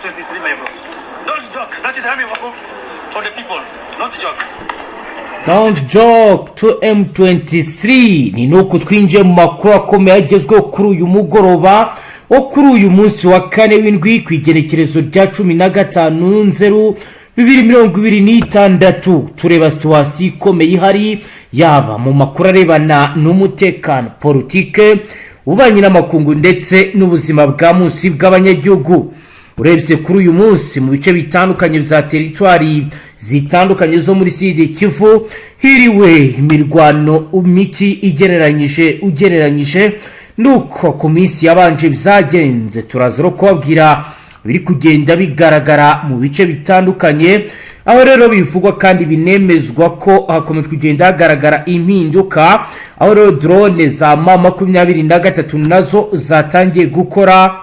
M23 member. Don't joke. That is having for the people. Not joke. Don't joke to M23. Ni nuko twinjiye mu makuru akomeye agezweho kuri uyu mugoroba wo kuri uyu munsi wa kane w'indwi ku igenekerezo rya 15/02/2026. tureba situwasiyo ikomeye ihari yaba mu makuru arebana n'umutekano, politike, ububanyi n'amakungu ndetse n'ubuzima bwa munsi bw'abanyagihugu. Urebye kuri uyu munsi mu bice bitandukanye bya teritwari zitandukanye zo muri Sud Kivu hiriwe imirwano miki ugereranyije nuko ku minsi yabanje byagenze. Turaza ro kubabwira biri kugenda bigaragara mu bice bitandukanye, aho rero bivugwa kandi binemezwa ko hakomeje kugenda hagaragara impinduka, aho rero drone za M23 nazo zatangiye gukora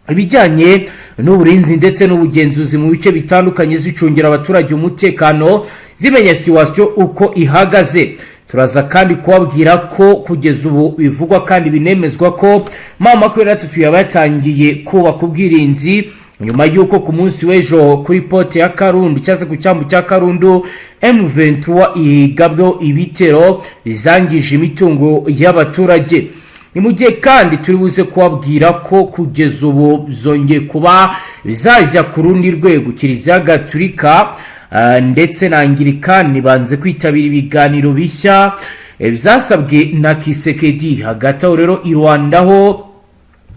ibijyanye n'uburinzi ndetse n'ubugenzuzi mu bice bitandukanye zicungira abaturage umutekano, zimenya situwasiyo uko ihagaze. Turaza kandi kubabwira ko kugeza ubu bivugwa kandi binemezwa ko M23 yabatangiye kubaka ubwirinzi nyuma y'uko ku munsi w'ejo kuri pote ya Karundu cyangwa ku cyambu cya Karundu M23 igabyo ibitero bizangije imitungo y'abaturage. Ni mu gihe kandi turi buze kubabwira ko kugeza ubu zongeye kuba bizajya ku rundi rwego Kiliziya Gatolika ndetse na Anglikani banze kwitabira ibiganiro bishya byasabwe na Kisekedi. Hagati aho rero i Rwanda ho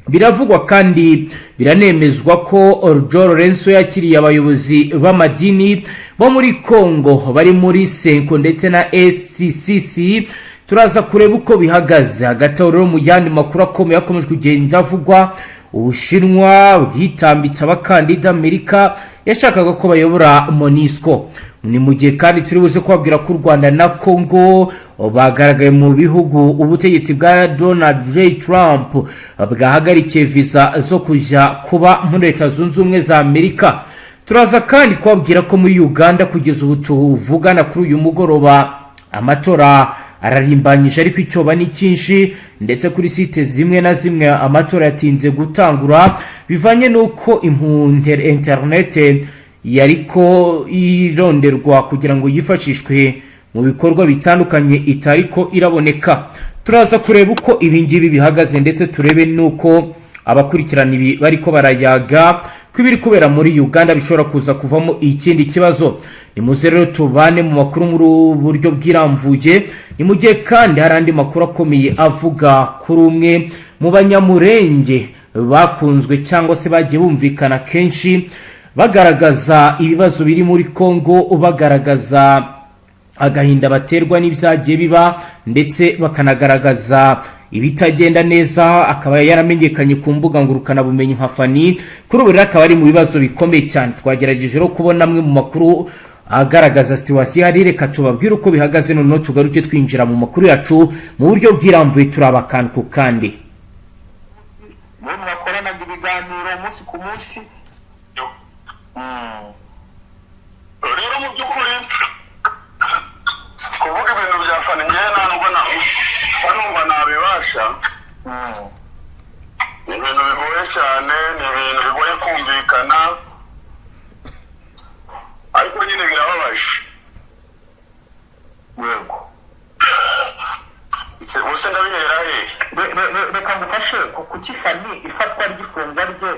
biravugwa kandi biranemezwa ko Orjo Lorenzo yakiriye abayobozi b'amadini bo muri Kongo bari muri Senko ndetse na ACCC. Turaza kureba uko bihagaze. Hagati aho rero mu yandi makuru akomeye akomeje kugenda avugwa, Ubushinwa bwitambitse abakandida Amerika yashakaga ko bayobora MONUSCO. Ni mu gihe kandi turi buze kubabwira ko u Rwanda na Congo bagaragaye mu bihugu ubutegetsi bwa Donald J. Trump bwahagarikiye visa zo kujya kuba muri Leta Zunze Ubumwe za Amerika. Turaza kandi kubabwira ko muri Uganda kugeza ubu tuvugana kuri uyu mugoroba amatora ararimbanyije ariko icyoba ni cyinshi, ndetse kuri site zimwe na zimwe amatora yatinze gutangura bivanye nuko internet yariko ironderwa kugira ngo yifashishwe mu bikorwa bitandukanye itariko iraboneka. Turaza kureba uko ibingibi bihagaze ndetse turebe nuko abakurikirana ibi bariko barayaga kwibiri kubera muri Uganda bishobora kuza kuvamo ikindi kibazo. Ni muze rero tubane mu makuru mu buryo bwiramvuye. Ni mu gihe kandi harandi makuru akomeye avuga kuri umwe mu banyamurenge bakunzwe cyangwa se bagiye bumvikana kenshi bagaragaza ibibazo biri muri Kongo, bagaragaza agahinda baterwa n'ibyagiye biba ndetse bakanagaragaza ibitagenda neza. Akaba yaramenyekanye ku mbuga ngurukana bumenyi nka Fani. Kuri ubu rero akaba ari mu bibazo bikomeye cyane. Twagerageje rero kubona amwe mu makuru agaragaza situwasiyo hari. Reka tubabwire uko bihagaze noneho tugaruke twinjira mu makuru yacu mu buryo bwiramvuye turabakana ku kandi. Mwe mwakoranaga ibiganiro umunsi ku munsi. Rero mu by'ukuri kuvuga ibintu bya Fani ngewe numva nabibasha. Ni ibintu bigoye cyane, ni ibintu bigoye kumvikana, ariko nyine birababaje. Yego ubuse ndabihera he? Reka ngufashe kuki Fani ifatwa ry'ifungwa rye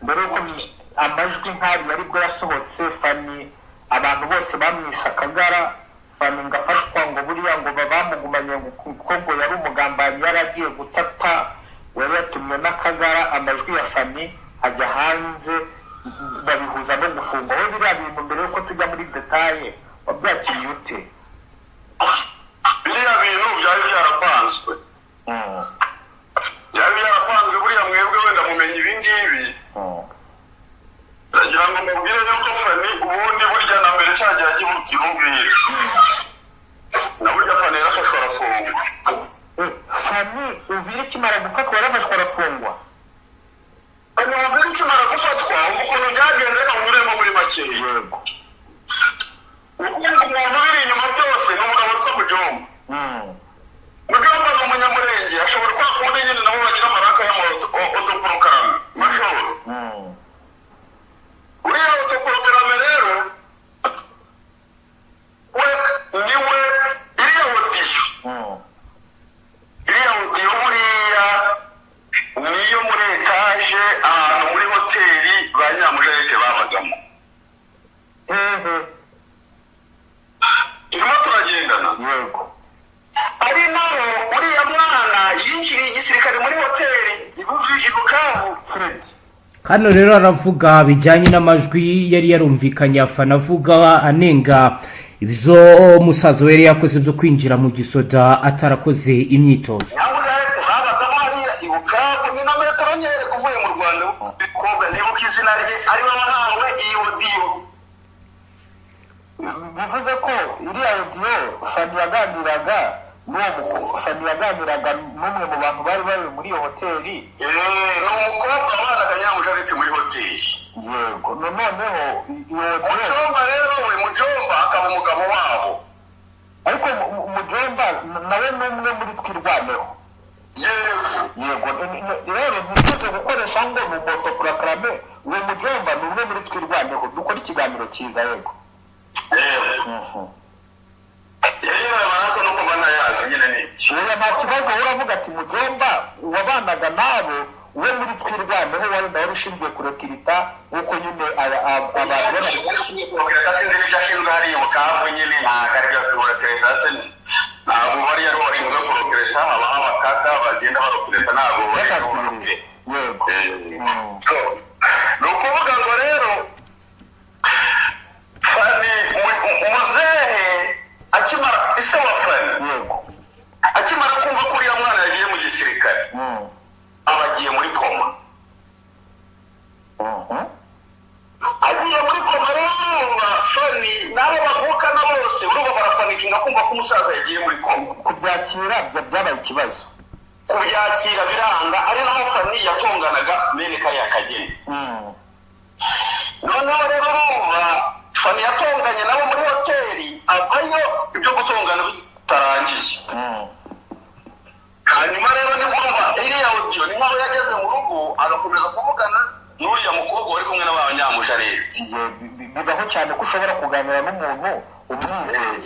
mbere yuko amajwi nk'ari yari bwo yasohotse. Fani abantu bose bamwise akagara, Fani ngafatwa ngo buriya ngo babamugumanye kuko ngo yari umugambanyi yaragiye gutata, yari yatumye n'akagara. Amajwi ya Fani ajya hanze babihuza no gufungwa. Wowe biriya bintu mbere yuko tujya muri detaye wabyakiriye ute? Biriya bintu byari byarapanzwe, byari byarapanzwe. Buriya mwebwe wenda mumenye ibi ngibi. Ndagira ngo mubwire yuko Fani ubundi burya na mbere cyagiye agibuka Uvira na burya Fani yarafashwe arafungwa. Fani Uvira ikimara gufatwa yarafashwe arafungwa. Uvira ikimara gufatwa ukuntu byagenze reka muremo muri make. Yego ukuntu umuntu uri inyuma byose ni umugabo witwa Bujumbu. Bujumbu ni umunyamurenge, ashobora kwa kundi nyine nabo bagira amaraka y'amotoporokaramu mashobora. yego ari naho uriya mwana yinjiriye igisirikare muri hoteli i Bukavu. Fred hano rero aravuga bijyanye n'amajwi yari yarumvikanye afana avuga anenga ibyo musaza we yari yakoze byo kwinjira mu gisoda atarakoze imyitozo. Ntabwo rero habagamo hariya i Bukavu ni na metero nyere kuvuye mu Rwanda bikobwa nibuka izina rye ari we wahawe iyo odiyo. bivuze ko iriya odiyo Fani yaganiraga n'umwe mu bantu bari muri iyo hoteli. Ni umukobwa wabanaga nyamushariti muri hoteli. Yego noneho iyo odiyo Mujomba rero we Mujomba akaba umugabo wabo. ariko Mujomba nawe n'umwe muri twirwaneho. Yego rero ntibize gukoresha ngo mu moto proclame uwo Mujomba ni umwe muri twirwaneho dukora ikiganiro cyiza. Yego nta kibazo uravuga ati Mujomba wabanaga nabo uwe muri twirwaneho wari nawe ushinzwe kurekirita nk'uko nyine abantu bashinzwe kurekirita sinzi n'ibyo ashinzwe hariya i Bukavu nyine ntabwo ari byo kurekirita ntabwo bari yari washinzwe kurekirita habaho abakaka bagenda barekirita ntabwo bari ni ukuvuga ngo rero Fani muzehe akimara ise wa Fani akimara kumva ko uriya mwana yagiye mu gisirikare aba agiye muri koma. Agiye muri koma rero Fani n'abo bavukana bose urumva barapanikinga kumva ko umusaza yagiye muri koma. Kubyakira byabaye ikibazo, kubyakira biranga ari naho Fani yatonganaga bene kariya kageni. Noneho rero Fani yatonganye nabo muri hoteli avayo ibyo gutongana bitarangiye. Hanyuma rero ni ngombwa iriya audio ni nkaho yageze mu rugo agakomeza kuvugana n'uriya mukobwa wari kumwe n'abanyamushareti. Bibaho cyane ko ushobora kuganira n'umuntu umwizeye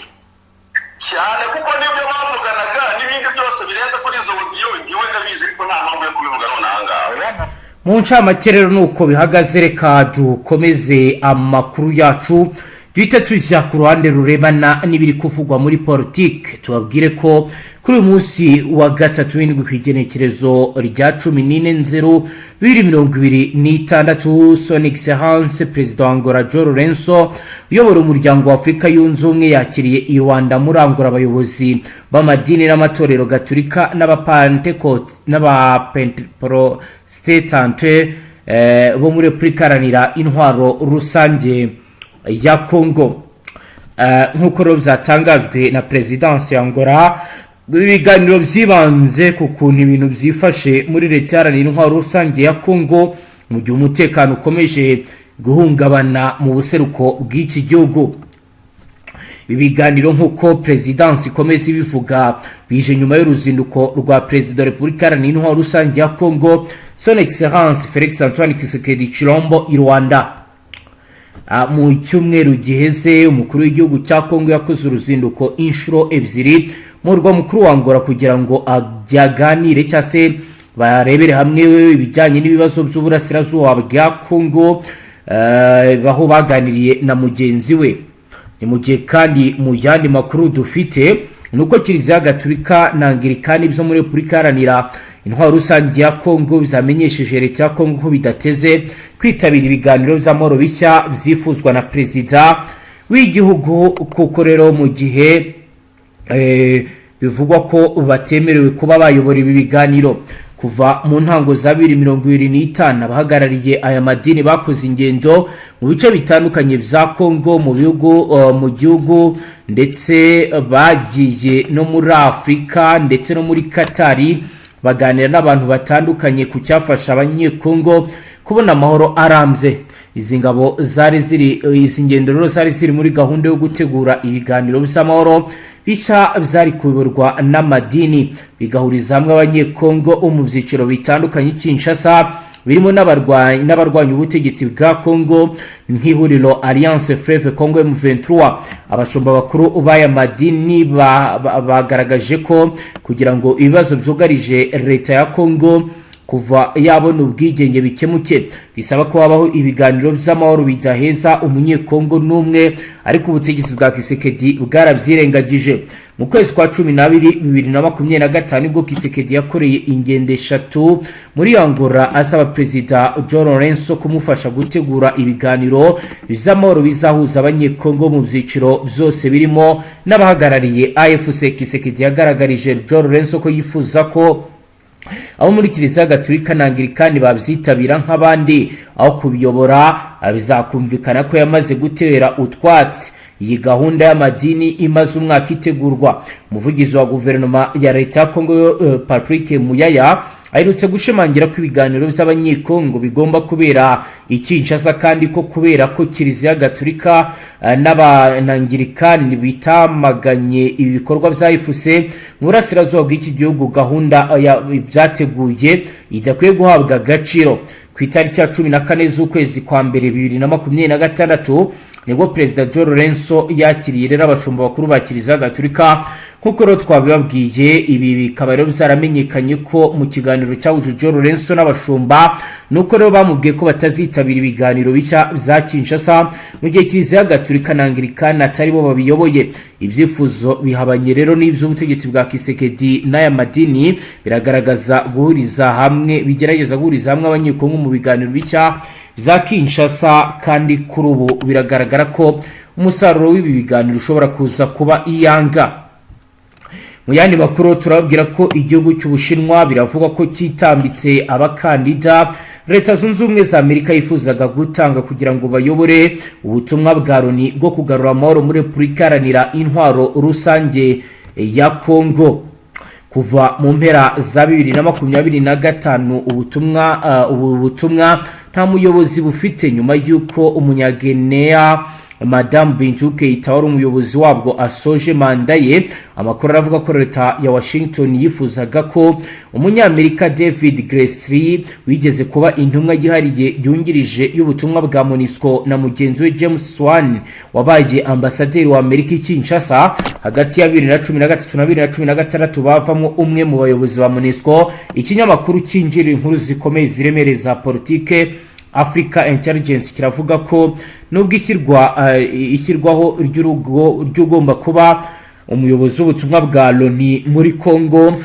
cyane kuko nibyo bavuganaga n'ibindi byose birenze kuri izo audio ngiwe ndabizi ariko nta mpamvu yo kubivuga nonahangaha. Mu ncamake rero nuko bihagaze, reka dukomeze amakuru yacu duhita tujya ku ruhande rurebana n'ibiri kuvugwa muri politike. Tubabwire ko kuri uyu munsi wa gatatu w'indwi ku igenekerezo rya 14/2026 son excellence perezida wa Angola João Lourenço uyobora umuryango wa Afurika yunze ubumwe yakiriye i Rwanda muri Angola abayobozi b'amadini n'amatorero gatolika n'abapenteprotestante bo muri Repubulika Iharanira Intwaro Rusange ya Congo. Nk'uko rero byatangajwe na Perezidansi ya Angola, ibiganiro byibanze ku kuntu ibintu byifashe muri Leta Iharanira Intwaro Rusange ya Congo mu gihe umutekano ukomeje guhungabana mu buseruko bw'iki gihugu. Ibiganiro nk'uko Perezidansi ikomeza ibivuga bije nyuma y'uruzinduko rwa Perezida wa Repubulika Iharanira Intwaro Rusange ya Congo son excellence Félix Antoine Tshisekedi Tshilombo i Rwanda. Mu cyumweru giheze umukuru w'igihugu cya Congo yakoze uruzinduko inshuro ebyiri mu murwa mukuru wa Angola kugira ngo ajyaganire cyangwa se barebere hamwe ibijyanye n'ibibazo by'uburasirazuba bwa Congo, baho baganiriye na mugenzi we. Ni mu gihe kandi mu yandi makuru dufite nuko Kiliziya Gatolika na Anglikani byo muri Repubulika Iharanira Intwaro Rusange ya Congo bizamenyesheje Leta ya Congo ko bidateze kwitabira ibiganiro by'amahoro bishya byifuzwa na Perezida w'igihugu, kuko rero mu gihe bivugwa ko batemerewe kuba bayobora ibi biganiro. Kuva mu ntango za 2025 abahagarariye aya madini bakoze ingendo mu bice bitandukanye bya Congo mu gihugu ndetse bagiye no muri Afrika ndetse no muri Katari baganira n'abantu batandukanye ku cyafasha abanyekongo kubona amahoro arambye. Izi ngendo rero zari ziri muri gahunda yo gutegura ibiganiro by'amahoro bishya byari kuyoborwa n'amadini bigahuriza hamwe abanyekongo mu byiciro bitandukanye Kinshasa, birimo n'abarwanya ubutegetsi bwa Congo nk'ihuriro Alliance Fleuve Congo M23. Abashumba bakuru b'aya madini bagaragaje ko kugira ngo ibibazo byugarije Leta ya Congo kuva yabona ubwigenge bikemuke bisaba ko habaho ibiganiro by'amahoro bidaheza umunyekongo n'umwe, ariko ubutegetsi bwa Tshisekedi bwarabyirengagije. mu kwezi kwa 12 2025 nibwo Kisekedi yakoreye ingendo 3 muri Angola asaba Perezida João Lourenço kumufasha gutegura ibiganiro bizamoro bizahuza abanyekongo mu byiciro byose birimo n'abahagarariye AFC. Kisekedi yagaragarije João Lourenço ko yifuza ko abo muri Kiliziya Gatolika na Anglikani babyitabira nk'abandi aho kubiyobora. Bizakumvikana ko yamaze gutera utwatsi iyi gahunda y'amadini imaze umwaka itegurwa. Umuvugizi wa guverinoma ya leta ya Kongo Patrick Muyaya aherutse gushimangira ko ibiganiro by'abanyekongo bigomba kubera Kinshasa kandi ko kubera ko Kiliziya Gatolika n'Abanglikani bitamaganye ibikorwa byayifuse mu burasirazuba bw'iki gihugu gahunda byateguye idakwiye guhabwa agaciro. Ku itariki ya 14 z'ukwezi kwa mbere 2026 nibwo Perezida João Lourenço yakiriye rero abashumba bakuru ba Kiliziya Gatolika. Kuko rero twabibabwiye ibi bikaba rero byaramenyekanye ko mu kiganiro cyahuje João Lourenço n'abashumba nuko rero bamubwiye ko batazitabira ibiganiro bishya bya Kinshasa mu gihe Kiliziya Gatolika na Anglikani atari bo babiyoboye. Ibyifuzo bihabanye rero n'iby'ubutegetsi bwa Kisekedi n'aya madini biragaragaza guhuriza hamwe bigerageza guhuriza hamwe abanyekongo mu biganiro bishya za Kinshasa, kandi kuri ubu biragaragara ko umusaruro w'ibi biganiro ushobora kuza kuba iyanga. Mu yandi makuru turababwira ko igihugu cy'Ubushinwa biravugwa ko kitambitse abakandida Leta Zunze Ubumwe za Amerika yifuzaga gutanga kugira ngo bayobore ubutumwa bwa Loni bwo kugarura amahoro muri Repubulika Iharanira Intwaro Rusange ya Kongo. Kuva mu mpera za 2025 ubu butumwa nta muyobozi bufite nyuma yuko umunyagenea Madame Bintou Keita wari umuyobozi wabwo asoje manda ye. Amakuru aravuga ko leta ya Washington yifuzaga ko umunyamerika David Gressly wigeze kuba intumwa gihariye yungirije y'ubutumwa bwa MONUSCO na mugenzi we James Swan wabaye ambasaderi wa Amerika i Kinshasa hagati ya 2013 na 2016 bavamo umwe mu bayobozi ba MONUSCO. Ikinyamakuru cyinjira inkuru zikomeye ziremereza Politique Africa Intelligence kiravuga ko nubwo ishyirwaho ry'ugomba kuba umuyobozi w'ubutumwa bwa Loni muri Kongo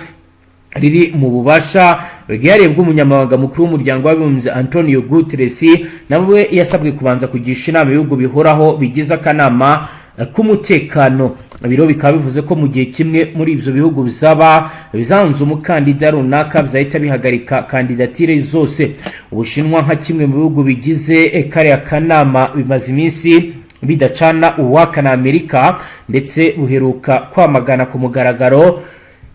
riri mu bubasha bwihariye bw'umunyamabanga mukuru w'umuryango w'abibumbye Antonio Guterres, nawe yasabwe kubanza kugisha inama ibihugu bihoraho bigize akanama k'umutekano. Biro bikaba bivuze ko mu gihe kimwe muri ivyo bihugu bizanze umukandida runaka bizahita bihagarika kandidatire zose. Ubushinwa nka kimwe mu bihugu bigize kare akanama bimaze iminsi bidacana uwaka na Amerika, ndetse buheruka kwamagana ku mugaragaro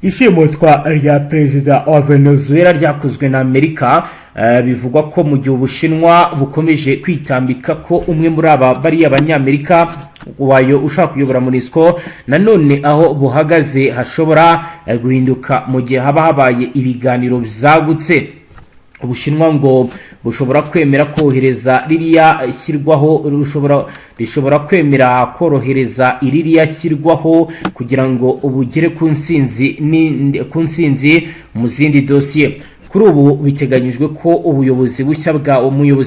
ishimutwa rya Perezida wa Venezuela ryakozwe na Amerika. Bivugwa ko mu gihe Ubushinwa bukomeje kwitambika ko umwe muri aba bari abanyamerika wayo ushaka kuyobora MONUSCO nanone aho buhagaze hashobora guhinduka mu gihe haba habaye ibiganiro byagutse. Ubushinwa ngo bushobora kwemera kohereza ririya shyirwaho rishobora kwemera korohereza iririya shyirwaho kugira ngo ubugere ku nsinzi mu zindi dosiye. Kuri ubu biteganyijwe ko umuyobozi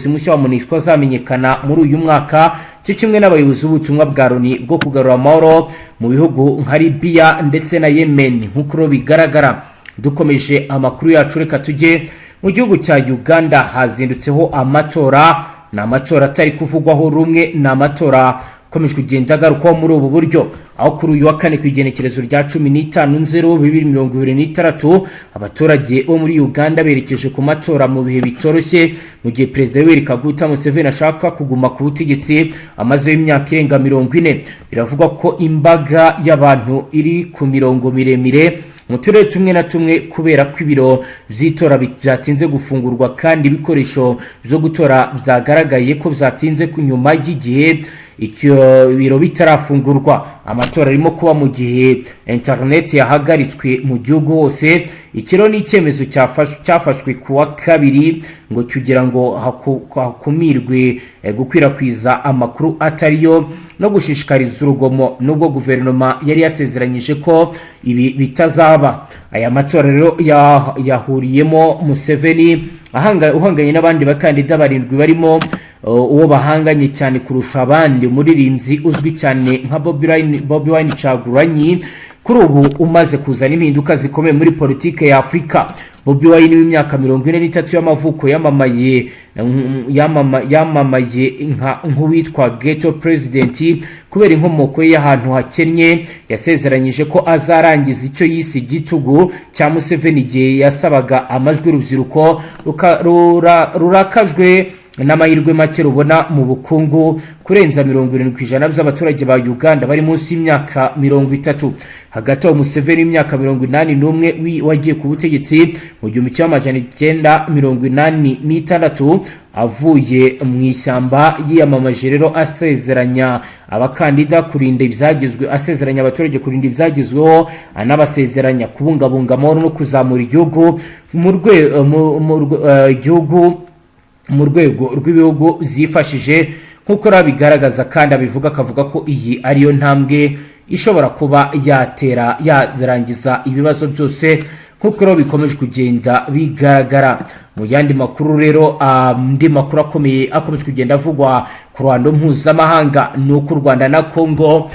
mushya wa MONUSCO azamenyekana muri uyu mwaka, cyo kimwe n'abayobozi b'ubutumwa bwa Loni bwo kugarura amahoro mu bihugu nka Libya ndetse na Yemen. Nk'uko bigaragara, dukomeje amakuru yacu reka tujye mu gihugu cya Uganda. Hazindutseho amatora, n'amatora atari kuvugwaho rumwe, n'amatora komeje kugenda garukaho muri ubu buryo, aho kuri uyu wa kane ku igenekerezo rya 15/2026 abaturage bo muri Uganda berekeje ku matora mu bihe bitoroshye, mu gihe Perezida Yoweri Kaguta Museveni ashaka kuguma ku butegetsi amaze imyaka irenga 40. Biravugwa ko imbaga y'abantu iri ku mirongo miremire mu turere tumwe na tumwe kubera ko ibiro by'itora byatinze gufungurwa kandi ibikoresho byo gutora byagaragaye ko byatinze kunyuma y'igihe icyo biro bitarafungurwa. Amatora arimo kuba mu gihe internet yahagaritswe mu gihugu hose. Ikiro ni icyemezo cyafashwe kuwa kabiri ngo kugira ngo hakumirwe gukwirakwiza amakuru atariyo no gushishikariza urugomo, nubwo guverinoma yari yasezeranyije ko ibi bitazaba. Aya matora rero yahuriyemo Museveni uhanganye n'abandi bakandida barindwi barimo uwo bahanganye cyane kurusha abandi umuririmbyi uzwi cyane nka Bobi Wine Kyagulanyi, kuri ubu umaze kuzana impinduka zikomeye muri politike ya Afrika. Bobi Wine w'imyaka 43 y'amavuko yamamaye nk'uwitwa ghetto president kubera inkomoko ye ahantu hakennye. Yasezeranyije ko azarangiza icyo yise igitugu cya Museveni igihe yasabaga amajwi urubyiruko rurakajwe n'amahirwe make rubona mu bukungu kurenza 70% by'abaturage ba Uganda bari munsi y'imyaka 30. Hagati aho Museveni w'imyaka 81 wagiye ku butegetsi mu 1986 avuye mu ishyamba yiyamamaje rero asezeranya abakandida kurinda ibyagezwe, asezeranya abaturage kurinda ibyagezweho, anabasezeranya kubungabunga amahoro no kuzamura igihugu mu rwego rw'ibihugu zifashije nk'uko rabigaragaza, kandi abivuga akavuga ko iyi ariyo ntambwe ishobora kuba yarangiza ibibazo byose nk'uko bikomeje kugenda bigaragara. Mu yandi makuru rero andi makuru akomeye akomeje kugenda avugwa ku ruhando mpuzamahanga ni uko u Rwanda na Congo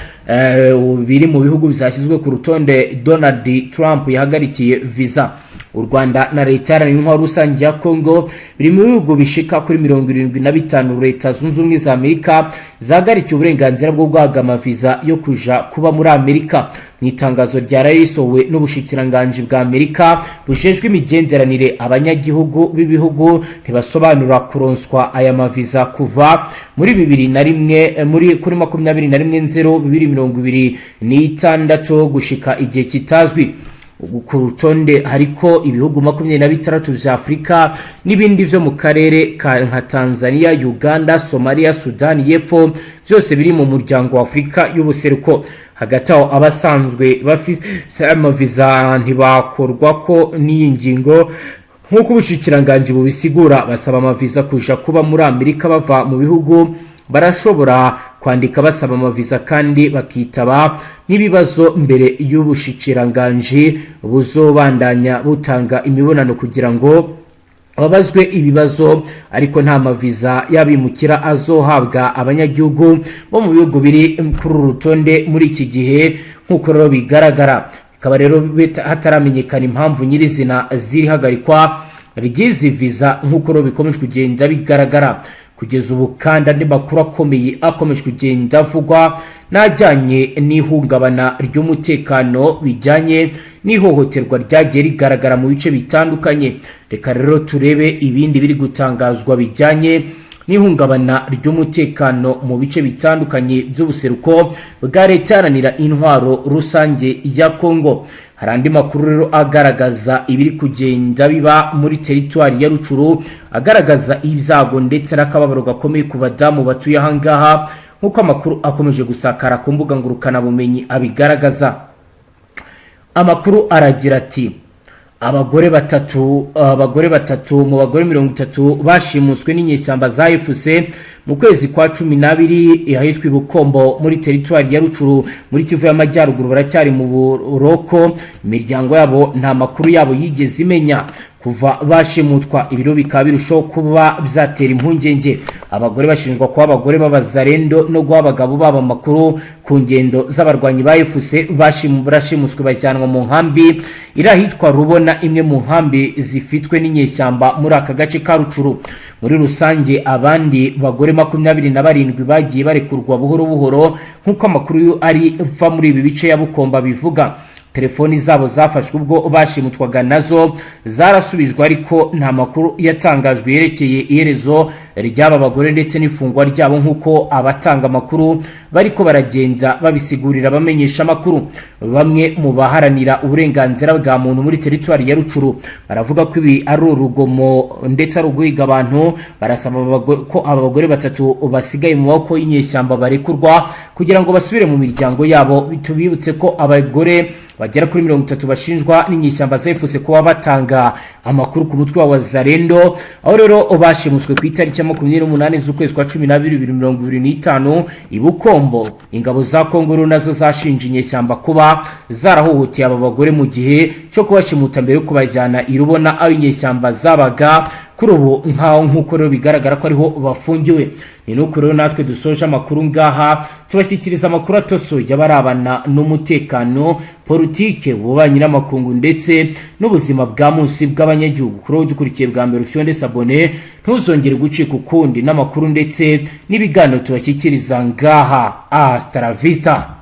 biri mu bihugu bizashyizwe ku rutonde Donald Trump yahagarikiye visa. U Rwanda na leta y'intwaro rusange ya Congo biri mu bihugu bishika kuri 75 leta zunze ubumwe za Amerika zagarikiye uburenganzira bwo guhabwa visa yo kuja kuba muri Amerika. Mu itangazo ryarayisowe n'ubushikiranganje bwa Amerika bujejwe imigenderanire, abanyagihugu b'ibihugu ntibasobanura kuronswa aya maviza kuva muri 2001 kuri 21/0/2026 gushika igihe kitazwi. Ku rutonde hariko ibihugu 26 vya Afrika n'ibindi vyo mu karere nka Tanzania, Uganda, Somalia, Sudan y'Epfo, byose biri mu muryango wa Afrika y'ubuseruko. Hagati aho abasanzwe bafise amaviza ntibakorwa ko n'ingingo nk'uko ubushikiranganje bubisigura. Basaba amaviza kuja kuba muri Amerika bava mu bihugu barashobora kwandika basaba amaviza kandi bakitaba n'ibibazo mbere y'ubushikiranganje buzobandanya butanga imibonano kugira ngo babazwe ibibazo, ariko nta maviza yabimukira azohabwa abanyagihugu bo mu bihugu biri kuri rutonde muri iki gihe nk'uko rero bigaragara. Ikaba rero hataramenyekana impamvu nyirizina ziri hagarikwa ry'izi visa nk'uko rero bikomeje kugenda bigaragara. Kugeza ubu kandi andi makuru akomeye akomeje kugenda avugwa najyanye n'ihungabana ry'umutekano bijyanye n'ihohoterwa ryagiye rigaragara mu bice bitandukanye. Reka rero turebe ibindi biri gutangazwa bijyanye n'ihungabana ry'umutekano mu bice bitandukanye by'ubuseruko bwa leta iharanira intwaro rusange ya Congo. Hari andi makuru rero agaragaza ibiri kugenda biba muri teritwari ya Rucuru, agaragaza ibyago ndetse n'akababaro gakomeye ku badamu batuye ahangaha nk'uko amakuru akomeje gusakara ku mbuga ngurukana bumenyi abigaragaza. Amakuru aragira ati abagore batatu mu bagore 30 bashimuswe n'inyeshyamba za FC mu kwezi kwa 12 ahitwa Bukombo muri teritwari ya Rucuru muri Kivu y'Amajyaruguru baracyari mu buroko. Imiryango yabo nta makuru yabo yigeze imenya kuva bashimutwa. Ibiro bikaba birushaho kuba byatera impungenge. Abagore bashinjwa kuba abagore b'abazarendo no guha abagabo baba amakuru ku ngendo z'abarwanyi ba FC bashimuswe bajyanwa mu nkambi irahitwa Rubona, imwe mu nkambi zifitwe n'inyeshyamba muri aka gace ka Rucuru. Muri rusange abandi bagore 27 bagiye barekurwa buhoro buhoro nk'uko amakuru ari va muri ibi bice ya Bukomba bivuga. Telefoni zabo zafashwe ubwo bashimutwaga nazo zarasubijwe, ariko nta makuru yatangajwe yerekeye iherezo ry'aba bagore ndetse n'ifungwa ryabo nk'uko abatanga amakuru bariko baragenda babisigurira bamenyesha amakuru. Bamwe mu baharanira uburenganzira bwa muntu muri teritwari ya Rucuru baravuga ko ibi ari urugomo ndetse ari uguhiga abantu. Barasaba ko aba bagore batatu basigaye mu maboko y'inyeshyamba barekurwa kugira ngo basubire mu miryango yabo. Bitubibutse ko abagore bagera kuri 30 bashinjwa n'inyeshyamba zefuse kuba batanga amakuru ku mutwe wa Zarendo, aho rero bashimuswe ku itariki ya 28 z'ukwezi kwa 12 2025 Ibukombo. Ingabo za Kongo nazo zashinje inyeshyamba kuba zarahohoteye aba bagore mu gihe cyo kubashimuta mbere yo kubajyana Irubona aho inyeshyamba zabaga kuri ubu nk'uko rero bigaragara ko ariho bafungiwe. ni nuko rero natwe dusoje amakuru ngaha tubashyikiriza amakuru atosoye y'abarabana n'umutekano, politike, ububanyi n'amakungu ndetse n'ubuzima bwa munsi bw'abanyagihugu. Kuri ubu dukurikiye bwa mbere ufyonde sabone ntuzongere gucika ukundi n'amakuru ndetse n'ibiganiro tubashyikiriza ngaha. Hasta la vista.